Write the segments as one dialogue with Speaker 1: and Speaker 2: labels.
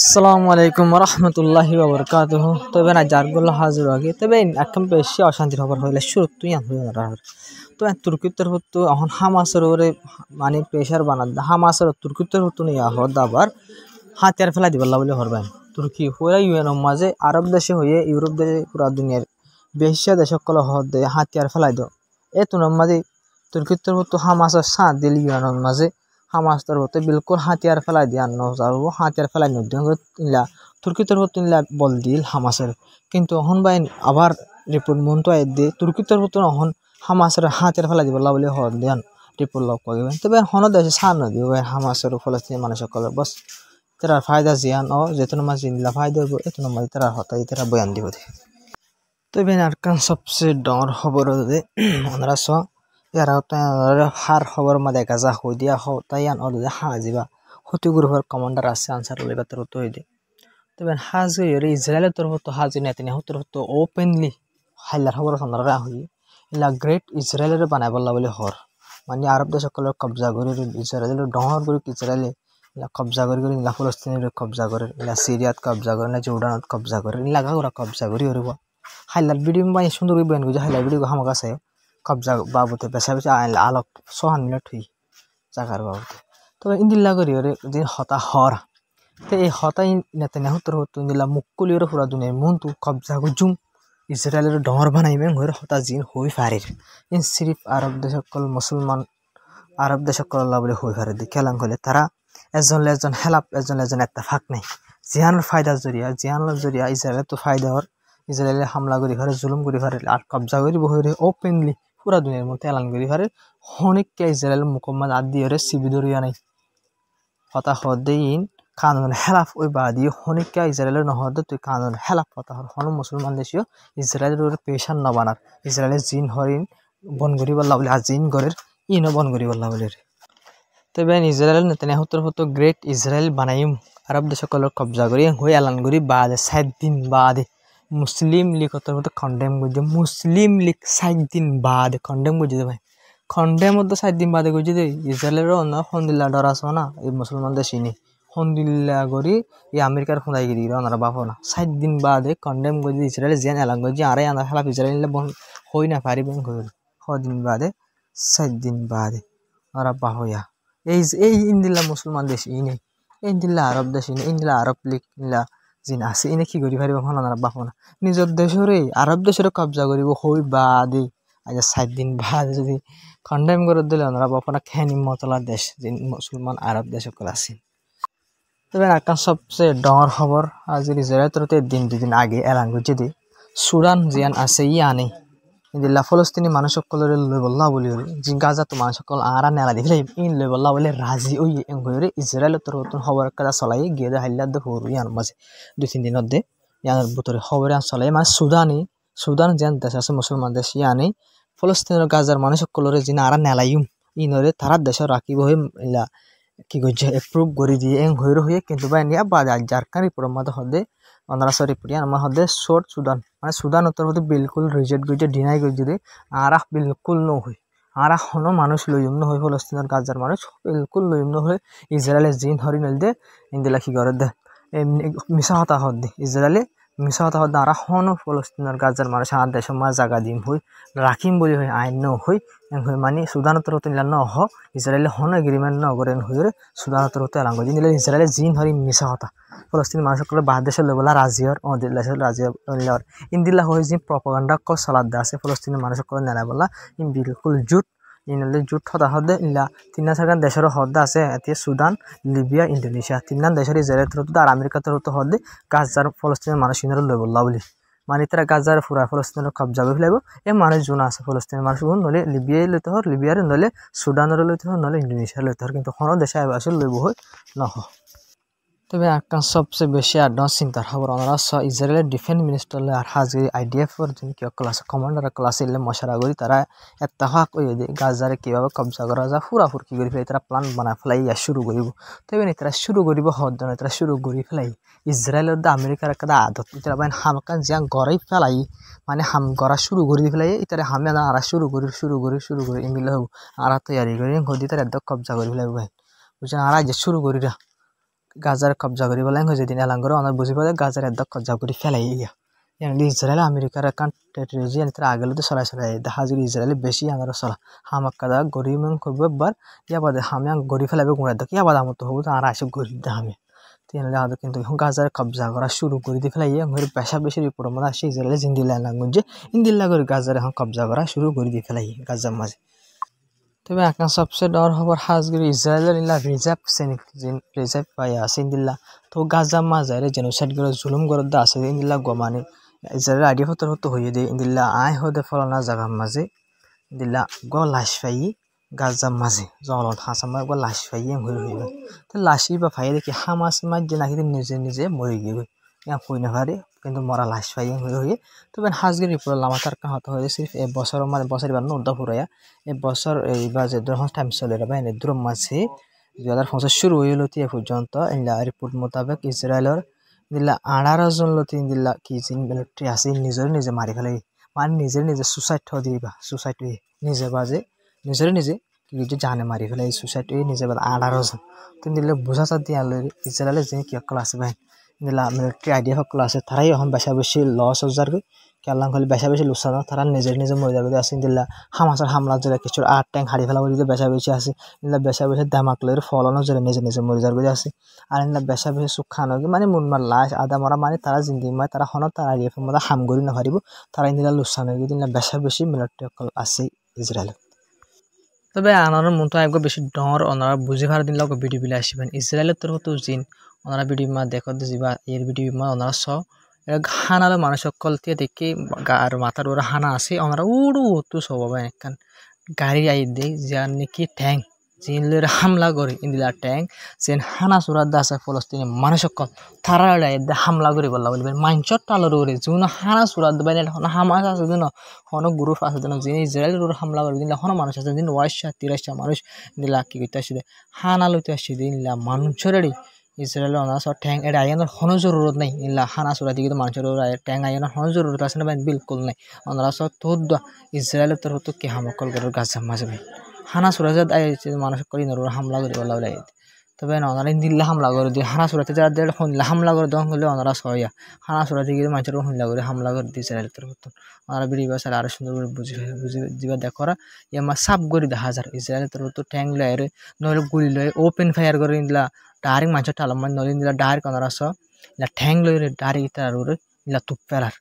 Speaker 1: আসসালামু আলাইকুম রহমতুল্লাহি ওবরকাতুহু। তবে না জারগুলো হাজির আগে তবে এখন বেশি অশান্তির খবর হইলে শুরু তুই তো তুর্কিত্তর হতো এখন হামাসের ওরে মানে প্রেশার বানাদ হামাসের তুর্কিত্তর হতো নিয়ে হদ আবার হাতিয়ার ফেলা দিবার বলে হরবেন তুর্কি হয়ে ইউএনের মাঝে আরব দেশে হয়ে ইউরোপ দেশে পুরা দুনিয়ার বেশি দেশ সকল হদ দিয়ে হাতিয়ার ফেলাই দিও এ তুনার মাঝে তুর্কিত্তর হতো হামাসের সাঁত দিল ইউএনের মাঝে হামাস তোর হতে বিলকুল হাতিয়ার ফেলাই দিয়ে আনো যাবো হাতিয়ার ফেলাই নিলা তুর্কি তোর হতে নিলা বল দিল হামাসের কিন্তু অহন বাই আবার রিপোর্ট মনটো আই দিয়ে তুর্কি তোর হতো অহন হামাসের হাতিয়ার ফেলাই দিব বলে হন দেন রিপোর্ট লগ করবেন তবে হন দেশে সার নদী হামাসের ফলস্তিনি মানুষ সকল বস তারা ফায়দা জিয়ান ও যেতন মাঝ নিলা ফায়দা হইব এতন মাঝে তারা হতাই তারা বয়ান দিব তবে আরকান সবচেয়ে ডর খবর ওনারা স ইয়ারা হার খবর মা দেখা যা হই দিয়া হো তাই আন ওদের হাজিবা হতি গ্রুপের কমান্ডার আছে আনসার উলিবা তোর তো হইদে তবে হাজি ইসরায়েলের তরফ তো হাজি নেতিনে হতর তো ওপেনলি হাইলার খবর ওনারা হই ইলা গ্রেট ইসরায়েলের বানাই বললা বলে হর মানে আরব দেশ সকলের কবজা করে ইসরায়েলের ডহর করে ইসরায়েলে ইলা কবজা করে ইলা ফলস্তিনের কবজা করে ইলা সিরিয়াত কবজা করে না জর্ডানত কবজা করে ইলা ওরা কবজা করি হরিব হাইলার ভিডিও বাই সুন্দর বয়ান করে হাইলার ভিডিও হামাক আছে কবজা বাবুতে বেসা বেসা আলোক 6 মিনিট হই জাগার বাবুতে তবে ইন্দিল্লা করি ওরে যে হতা হর তো এই হতাই নেতে নেহতর হতো ইন্দিল্লা মুকুলিওর পুরা দুনিয়ার মন্তু কবজা গুজুম ইসরায়েলের ডর বানাইবেন হয়ে হতা জিন হই ফারের ইন সিরিফ আরব দেশ সকল মুসলমান আরব দেশ সকল বলে হই ফারে দি খেলাং হলে তারা এজন হেলাপ এজন এত্তেফাক নাই জিয়ানোর ফায়দা জরিয়া ইসরায়েলের তো ফায়দা হর ইসরায়েলে হামলা করি ফারে জুলুম করি ফারে আর কবজা করি বহরে ওপেনলি পুরা দুনিয়ার মধ্যে এলান করি ফারে হনিককে ইসরায়েল মুকম্মদ আদি হরে সিবিদরিয়া নাই হতা হদেইন কানুন হেলাফ ওই বাদি হনিককে ইসরায়েলের নহদ তুই কানুন হেলাফ হতা হর হন মুসলমান দেশীয় ইসরায়েলের পেশান নবানার ইসরায়েলের জিন হরিন বন করি বললা বলে আর জিন গরের ইনও বন করি বললা বলে তবে ইসরায়েল নেতানে হতো গ্রেট ইসরায়েল বানাইম আরব দেশ সকলের কবজা করি হয়ে এলান করি বাদে 7 দিন বাদে মুসলিম লীগ হতার মতো কন্ডেম করছে মুসলিম লীগ 7 দিন বাদে কন্ডেম করছে ভাই খন্ডের মধ্যে 7 দিন বাদে করছে যে ইসরায়েলেরও না হন্দিল্লা ডর আসো না এই মুসলমানদের চিনি হন্দিল্লা করি এই আমেরিকার খুঁদাই গিরি ওনারা বাপো না 7 দিন বাদে কন্ডেম করছে ইসরায়েল জেন এলান করছে আরে আনা খেলা ইসরায়েল হই না পারিবেন দিন বাদে 7 দিন বাদে ওরা বাহয়া এই ইন্দিল্লা মুসলমান দেশ ইনে ইন্দিল্লা আরব দেশ ইনে ইন্দিল্লা আরব লীগ ইলা জিন আছে ইনে কি করি পারিব ওনারা বাপো না নিজের দেশরে আরব দেশের কবজা করিব হই বাদে আজ 7 দিন বাদ যদি কন্ডেম করে দিলে ওনারা বাপনা খেনি মতলা দেশ যে মুসলমান আরব দেশ সকল আছে তবে একটা সবচেয়ে ডর খবর আজ ইসরায়েলতে দুদিন আগে এলান করছে যে সুদান জিয়ান আছে আনে ইদিল্লা ফলস্তিনি মানুষ সকলের লই বললা বলি যে গাজা তো মানুষ সকল আরা নেলা দেখলে ইন লই বললা বলে রাজি ওই এঙ্গরে ইসরায়েলের তোর খবর কাজা চলাই গিয়ে হাইলা দে হরু ইয়ান মাঝে 2-3 দিনের মধ্যে ইয়ার ভিতরে খবর আন চলাই মানে সুদান যেন দেশ আছে মুসলমান দেশ ইয়ানে ফলস্তিনের গাজার মানুষ সকলের যিনি আরা নেলাইম ইনরে তারা দেশে রাখিব হয়ে ইলা কি করছে এপ্রুভ করে দিয়ে এং হয়ে কিন্তু বাই নিয়া বা জারকান রিপোর্ট মধ্যে হদে ওনারা সরি পুরিয়া আমার হদে শর্ট সুদান মানে সুদান উত্তর হতে বিলকুল রিজেক্ট করছে ডিনাই করছে যে আরা বিলকুল ন হই আরা হনো মানুষ লইম ন হই ফলস্তিনের গাজার মানুষ বিলকুল লইম ন হই ইসরায়েলের জিন হরি নল দে ইন্দিলা কি করে দে এমনি মিশা হতা হদ দে ইসরায়েলে মিশা হতা হদ আরা হনো ফলস্তিনের গাজার মানুষ আর দেশের মাঝ জায়গা দিম হই রাখিম বলি হই আইন ন হই মানে সুদান উত্তর হতে নিলা ন হ ইসরায়েলে হন এগ্রিমেন্ট ন করেন হইরে সুদান উত্তর হতে এলাম নিলে ইসরায়েলের জিন হরি মিশা হতা ফলস্তিন মানুষ সকলে বাহার দেশের লেবলা রাজিয়র দেশের রাজিয়র ইন্দিল্লা হয়ে যে প্রপাগান্ডা ক সালাদ আছে ফলস্তিনের মানুষ সকলে নেলা বলা ইন বিলকুল জুট ইনলে জুট হতা হদে ইলা 3-4 দেশের হদ আছে এতে সুদান লিবিয়া ইন্দোনেশিয়া 3 দেশের ইসরায়েল হতে আর আমেরিকা হতে হদে গাজার ফলস্তিনের মানুষ ইনর লেবলা বলি মানে তারা গাজার ফুরা ফলস্তিনের কবজা করে ফেলাইব এ মানুষ জন আছে ফলস্তিনের মানুষ নলে লিবিয়ায় লইতে হর লিবিয়ার নলে সুদানের লইতে হর নলে ইন্দোনেশিয়ার লইতে হর কিন্তু কোনো দেশে আসলে লইব হয় নহ তবে একটা সবচেয়ে বেশি অ্যাডভান্স চিন্তার খবর ওনারা ইসরায়েলের ডিফেন্স মিনিস্টার আর হাজির আইডিএফর যিন কি ক্লাস কমান্ডার ক্লাস এলে মশারা করি তারা এত্তাফাক ওই গাজারে কীভাবে কবজা করা যায় ফুরাফুরকি করে ফেলাই তারা প্ল্যান বানায় ফেলাই শুরু করিব তবে তারা শুরু করিব হদ না তারা শুরু করি ফেলাই ইসরায়েলের আমেরিকার একটা আদত তারা বাইন হামকান যা গড়াই ফেলাই মানে হাম গড়া শুরু করি ফেলাই তারা হামে না আর শুরু করি এমিলে হব আর তৈরি করি গদি তারা একদম কবজা করি ফেলাই ভাই বুঝছেন আর যে শুরু করি গাজার কবজা করি বলে হয়ে যেদিন এলাং করে অনেক বুঝি পারে গাজার একদম কবজা করি ফেলাই ইয়া ইয়ানি ইসরায়েল আমেরিকার একান টেরিটরি ইয়ানি তারা আগেলে তো সরাই সরাই দেখা যদি ইসরায়েল বেশি আঙার চলা হামাক কাদা গরি মন করবো একবার ইয়া বাদে হামে গড়ি ফেলাবে গুঁড়া দেখ ইয়া বাদে আমার তো হবো আর আসে গড়ি দে হামে তিনলে আদৌ কিন্তু এখন গাজার কবজা করা শুরু করে দিয়ে ফেলাই ঘরে বেশা বেশি রিপোর্ট মধ্যে আসে ইসরায়েল জিন্দিল্লা লাঙ্গুন যে ইন্দিল্লা করে গাজার এখন কবজা করা শুরু করে দিয়ে ফেলাই গাজার মাঝে তবে এখন সবচেয়ে ডর খবর হাজগিরি ইসরায়েলের ইলা রিজার্ভ সৈনিক রিজার্ভ পাই আছে ইন্দিল্লা তো গাজা মাজারে জেনোসাইড করে জুলুম করে দা আছে ইন্দিল্লা গমানি ইসরায়েল আইডিয়া ফতর হতো হয়ে দিয়ে ইন্দিল্লা আয় হতে ফলনা জায়গার মাঝে ইন্দিল্লা গ লাশ পাই গাজা মাঝে জলত হাসামা গ লাশ পাই হয়ে হইবে তো লাশি বা ফাই দেখি হামাস মাঝে নাকি নিজে নিজে মরে গিয়ে কই না পারে কিন্তু মরা লাশ পাই হয়ে হয়ে তবে হাজগির রিপোর্ট লামাতার কাহত হয়ে সির্ফ এ বছর মানে বছর এবার নদ্দা ফুরাইয়া এ বছর এইবার যে যখন টাইম চলে যাবে এনে দ্রুম মাঝে 2050 শুরু হইল তে পর্যন্ত ইলা রিপোর্ট মোতাবেক ইসরায়েলের দিল্লা 18 জন লতি দিল্লা কি জিন মিলিটারি আছে নিজের নিজে মারি ফেলাই মানে নিজের নিজে সুসাইড হয়ে দিবা সুসাইড নিজে বাজে নিজের নিজে কি জানে মারি ফেলাই সুসাইড নিজে বাজে 18 জন তিন দিল্লা বুঝা চার দিয়ে ইসরায়েলের যে কি অকল আছে ভাই দিলা মিলিটারি আইডিয়া সকল আছে তারাই এখন বেশা বেশি লস হয়ে যাবে কেলাং হলে বেশা বেশি লুসানো তারা নিজের নিজে মরে যাবে আছে দিল্লা হামাসের হামলা জেলে কিছু আট ট্যাঙ্ক হারিয়ে ফেলা বলে বেশা বেশি আছে দিল্লা বেশা বেশি দামাক লয়ের ফলনও জেলে নিজে নিজে মরে যাবে আছে আর দিল্লা বেশা বেশি সুখ খানো মানে মুনমার লাশ আদা মরা মানে তারা জিন্দিগি মানে তারা হন তারা আইডিয়া মধ্যে হাম করি না পারিব তারা দিল্লা লুসানো দিল্লা বেশা বেশি মিলিটারি সকল আছে ইসরায়েল তবে আনার মতো একগো বেশি ডর ওনারা বুঝে ভার দিন লোক ভিডিও বিলে আসবেন ইসরায়েলের তরফ তো জিন ওনারা ভিডিও মা দেখো যাবা এর ভিডিও মা ওনারা স হানালে মানুষ সকল দিয়ে দেখি আর মাথার ওরা হানা আছে ওনারা উড়ু তো সব একখান গাড়ি আই দেয় যার নাকি ট্যাঙ্ক জিনলের হামলা করে ইন্দিলা ট্যাঙ্ক যেন হানা চূড়ার দা আছে ফলস্তিনি মানুষ সকল তারা হামলা করে বললা বলবেন মাঞ্চর টালোর ওরে যুন হানা চূড়ার দেবেন এখন হামাস আছে যেন হন গ্রুপ আছে যেন যিনি ইসরায়েলের ওর হামলা করে দিলে হন মানুষ আছে দিন 30 মানুষ দিলা কি করতে আসছে হানা লইতে আসছে দিলা মানুষেরই ইসরায়েল অনার্স ট্যাঙ্ক এটা আইনের কোনো জরুরত নাই ইলা হানা চূড়া দিকে তো মানুষের ট্যাঙ্ক আইনের কোনো জরুরত আছে না ভাই বিলকুল নাই অনার্স তোর ইসরায়েলের তোর তো কি হামকল করে গাছ মাঝে ভাই হানা চূড়া যে মানুষ করি নর হামলা করে বলা বলে তবে ওনারা দিল্লা হামলা করে দিয়ে হানা চূড়াতে যারা দেড় হইলা হামলা করে দেওয়া হলে ওনারা সয়া হানা চূড়া দিকে মানুষের হইলা করে হামলা করে দিয়ে ইসরায়েলের তোর ওনারা বেরিয়ে বাসার আরো সুন্দর করে বুঝে দিবা দেখরা ইয়ামা সাপ করে দেখা যায় ইসরায়েলের তোর তো ট্যাঙ্ক লয়ে নইলে গুলি লয়ে ওপেন ফায়ার করে দিলা ডাইরেক্ট মানুষের টালামান নলিন দিলা ডাইরেক্ট ওনারা ইলা ঠ্যাং লইরে ডাইরেক্ট ইতার ওরে ইলা তুপ ফেলার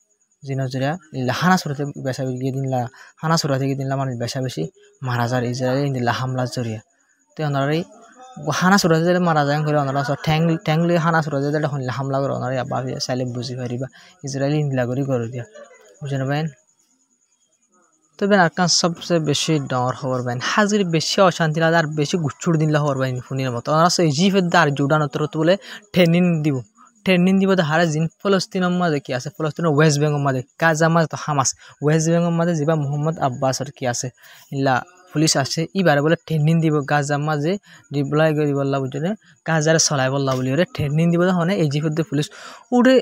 Speaker 1: জিনজরা ইলা হানা চূড়াতে বেশা গিয়ে দিনলা হানা চূড়া থেকে দিনলা মানুষ বেশা বেশি মারা যায় ইসরায়েল দিলা হামলা জরিয়া তো ওনারা হানা চূড়া যে মারা যায় করে ওনারা ঠ্যাং লই হানা চূড়া যে হামলা করে ওনারা আবার চাইলে বুঝি পারিবা ইসরায়েল ইন্দিলা করে করে দিয়া বুঝে নেবেন তবে আরকান সবচেয়ে বেশি ডর খবর বাইন হাজির বেশি অশান্তি লাগে আর বেশি গুচ্ছুর দিন খবর বাইন ফোনের মতো ওরা ইজিপ্টের আর জুডান উত্তর বলে ট্রেনিং দিব হারে জিন ফলস্তিনের মাঝে কি আছে ফলস্তিনের ওয়েস্ট বেঙ্গল মাঝে গাজা মাঝে তো হামাস ওয়েস্ট বেঙ্গল মাঝে যা মোহাম্মদ আব্বাসের কি আছে ইলা পুলিশ আছে ইবারে বলে ট্রেনিং দিব গাজা মাঝে রিপ্লাই করে বললা বুঝলে গাজারে চলাই বললা বলি ওরে ট্রেনিং দিব হনে ইজিপ্টের পুলিশ উড়ে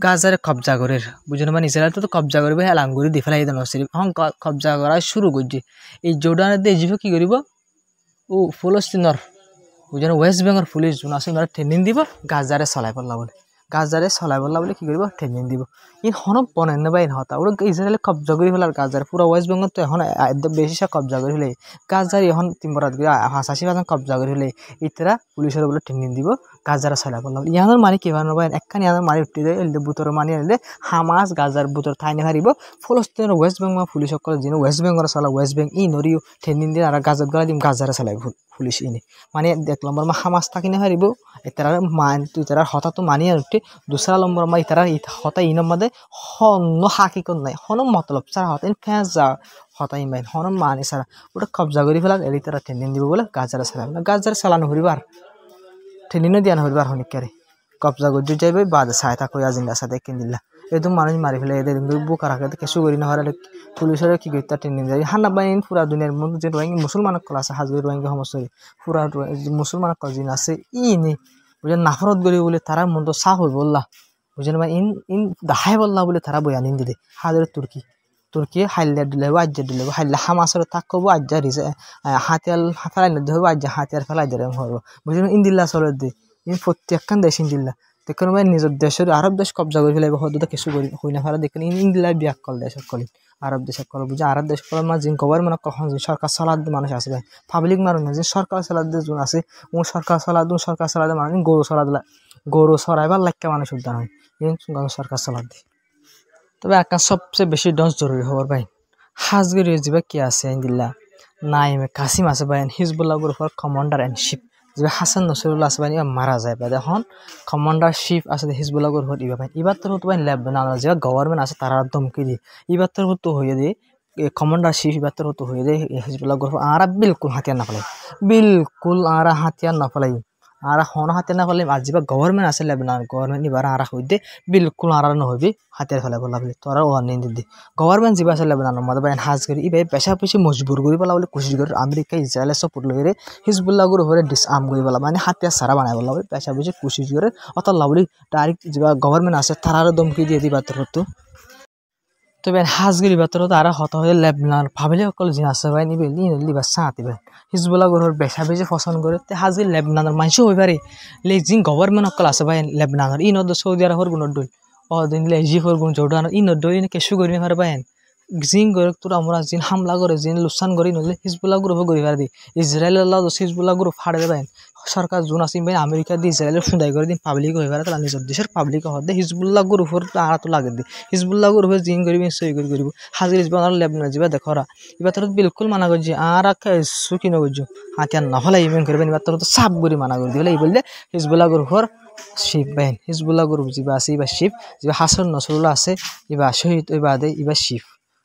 Speaker 1: গাজারে কবজা করে বুঝলেন মানে ইসরায়েল তো কবজা করবে আঙ্গুরি দি ফেলাই দেন এখন কবজা করা শুরু করছে এই জোর্ডানের দিয়ে ইজিপ্ট কি করিব ও ফলস্তিনের বুঝলেন ওয়েস্ট বেঙ্গল পুলিশ যোন আছে ট্রেনিং দিব গাজারে চলাই পড়লা বলে গাজারে চলাই পড়লা বলে কি কৰিব ট্রেনিং দিব ই হনক বনাই নেবা ইনহতা ওরা ইসরায়েলে কবজা করে ফেলার গাজার পুরো ওয়েস্ট বেঙ্গল তো এখন বেশি কবজা করে ফেলে গাজার এখন 85% কবজা করে ফেলে ইতরা পুলিশের বলে ট্রেনিং দিব গাজারে চলাই পড়লা বলে ইয়ানোর মানে কি ভাবে একখানি ইয়ানোর মানে উঠি দেয় বুতর মানে আনিলে হামাস গাজার বুতর ঠাই নাহারিব ফলস্তিনের ওয়েস্ট বেঙ্গল পুলিশ সকল যিনি ওয়েস্ট বেঙ্গল চলা ওয়েস্ট বেঙ্গ ই নরিও ট্রেনিং দিয়ে আর গাজাত গলা দিম গাজারে চলাই পুলিশ ইনি মানে 1 নম্বর হামাস থাকি না হারিব এটার মান তুই তার হতা তো মানিয়ে উঠে 2 নম্বর মা ইতারা হতা ইন মধ্যে হন হাকিকত নাই হন মতলব সারা হতা ফ্যাঁস যা হতা ইমাইন হন মানে সারা ওটা কবজা করে ফেলার এলি তারা ট্রেনিং দিব বলে গাজারে চালাবে গাজারে চালানো হরিবার ট্রেনিংও দিয়া হরিবার হনিকারে কবজা করে যাইবে বাদে সহায়তা করে আজিন্দা সাথে কিন দিলা একদম মানুষ মারি ফেলে এদের বুকা রাখে কেসু করি না হারালে পুলিশের কি করতে ট্রেনিং যায় হান্না বাইন পুরা দুনিয়ার মধ্যে যে রোহিঙ্গা মুসলমান কল আছে হাজবে রোহিঙ্গা সমস্যা পুরা মুসলমান কল জিন আছে ই নি বুঝলেন নাফরত গলি বলে তারা মন তো সাফ হয়ে বললা বুঝলেন ভাই ইন ইন দাহাই বললা বলে তারা বই আনিন দিলে হাজার তুর্কি হাইলে দিলে আজ্জা দিলে হাইলে হামাসের তাক করবো আজ্জা রিসে হাতিয়ার ফেলাই দিতে হবে আজ্জা হাতিয়ার ফেলাই দিলে হবো বুঝলেন ইন্দিল্লা চলে দি ইন প্রত্যেকখান দেশ দিল্লা দেখুন ভাই নিজের দেশের আরব দেশ কবজা করে ফেলে হয়তো কিছু করি হই না ফেলা দেখুন ইন্দিল্লা বিয়াক কল দেশ কলি আরব দেশ কল বুঝে আরব দেশ কল মা জিন গভর্নমেন্ট কখন সরকার সালাদ মানুষ আছে ভাই পাবলিক মানুষ না যে সরকার সালাদ যোন আছে ও সরকার সালাদ মানুষ গরু সরাইবার লাইকা মানুষ উদ্যান হয় সরকার সালাদ দিয়ে তবে একটা সবচেয়ে বেশি ডস জরুরি খবর ভাই হাজগিরি যাবে কি আছে ইন্দিল্লা নাইমে কাসিম আছে ভাই হিজবুল্লাহ গ্রুপের কমান্ডার এন্ড শিপ যে হাসান নসরুল্লাহ আছে ভাই মারা যায় ভাই এখন কমান্ডার শিপ আছে হিজবুল্লাহ গ্রুপের ইবা ভাই ইবার তোর ভাই লেবানন যে গভর্নমেন্ট আছে তারা ধমকি দিয়ে ইবার তোর তো হয়ে দিয়ে কমান্ডার শিপ ইবার তোর তো হয়ে দিয়ে হিজবুল্লাহ গ্রুপ আর বিলকুল হাতিয়ার না ফেলাই বিলকুল আর হাতিয়ার না ফেলাই আর হন হাতিয়ার না ফেলাই আর যা গভর্নমেন্ট আছে লেবানন গভর্নমেন্ট ইবার আর হইতে বিলকুল আর নহবি হাতিয়ার ফেলাই বলা বলে তোরা ওয়ার্নিং দি গভর্নমেন্ট যা আছে লেবাননের মধ্যে ভাই হাজ করি ইবাই পেশা পেশি মজবুর করি বলা বলে কোশিশ করে আমেরিকা ইসরায়েল সাপোর্ট লইরে হিজবুল্লাহ গ্রুপের ডিসআর্ম করি বলা মানে হাতিয়ার সারা বানাই বলা বলে পেশা পেশি কোশিশ করে অত লাভলি ডাইরেক্ট যা গভর্নমেন্ট আছে তারারও ধমকি দিয়ে দিবা তোর তো তবে হাজগিরি বাতর তো আর হত হয়ে লেবনান ভাবিলে সকল জিন আছে ভাই নিবে লিবা সাঁতি ভাই হিজবুল্লাহ গ্রুপের বেশা বেশি পছন্দ করে তে হাজগিরি লেবনানের মানুষ হয়ে পারে জিন গভর্নমেন্ট সকল আছে ভাই লেবনানের ই নদ সৌদি আরবের গুণ ডল দিন জিফর গুণ জোরডান ই নদ কেসু করি পারে ভাই জিন করে তোর আমরা জিন হামলা করে জিন লুসান করি নলে হিজবুল্লাহ গ্রুপ করি পারে দি ইসরায়েলের হিজবুল্লাহ গ্রুপ ফাড়ে ভাই সরকার জোন আছে ভাই আমেরিকা দিয়ে ইসরায়েলের ফুদাই করে দিন পাবলিক হয়ে পারে তাহলে নিজের দেশের পাবলিক হতে হিজবুল্লাহ গ্রুপের আড়াতো লাগে দি হিজবুল্লাহ গ্রুপের জিন করি সই করি করব হাজির হিজবুল্লাহ লেবনান যাবা দেখরা এবার তোর বিলকুল মানা করছি আর সুখী নগর্য হাতিয়ার নহলে ইভেন করবেন এবার তোর তো সাপ করি মানা করে দিবে এই বললে হিজবুল্লাহ গ্রুপের শিব বাহিন হিজবুল্লাহ গ্রুপ যা আছে এবার শিব যা হাসান নসরুল্লাহ আছে এবার শহীদ এবার এবার শিব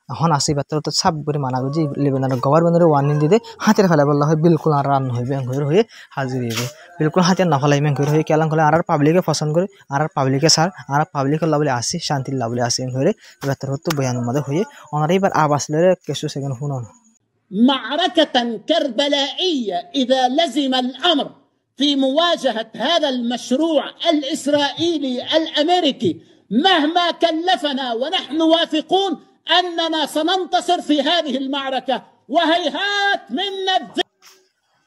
Speaker 1: এখন আছে এবার তো সাপ করে মানা করছি লেবাননের গভর্নমেন্টের ওয়ার্নিং দিয়ে হাতের ফেলা বললা হয় বিলকুল আর রান হইবে হয়ে হাজির হইবে বিলকুল হাতের না ফেলাই মেঘ হয়ে কেলাং হলে আর পাবলিকে পছন্দ করে আর পাবলিকে সার আর পাবলিকের লাভলে আসি শান্তির লাভলে আসি হয়ে এবার তোর তো বয়ানের মধ্যে হয়ে ওনারা এবার আবাস লড়ে কিছু সেকেন্ড শুনুন
Speaker 2: معركة كربلائية إذا لزم الأمر في مواجهة هذا المشروع الإسرائيلي الأمريكي مهما كلفنا ونحن واثقون أننا سننتصر في هذه المعركة وهيهات منا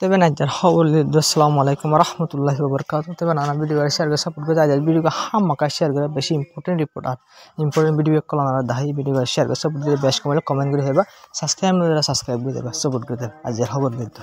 Speaker 1: তবে না যার খবর আসসালামু আলাইকুম ওয়া রাহমাতুল্লাহি ওয়া বারাকাতুহু তবে না ভিডিও শেয়ার করে সাপোর্ট করে আজ ভিডিও হামাকা শেয়ার করে বেশি ইম্পর্টেন্ট রিপোর্ট আর ইম্পর্টেন্ট ভিডিও কল না দাহি ভিডিও শেয়ার করে সাপোর্ট করে বেশ কমেন্ট করে হেবা সাবস্ক্রাইব না সাবস্ক্রাইব করে দেবা সাপোর্ট করে দেবা আজ খবর দিতে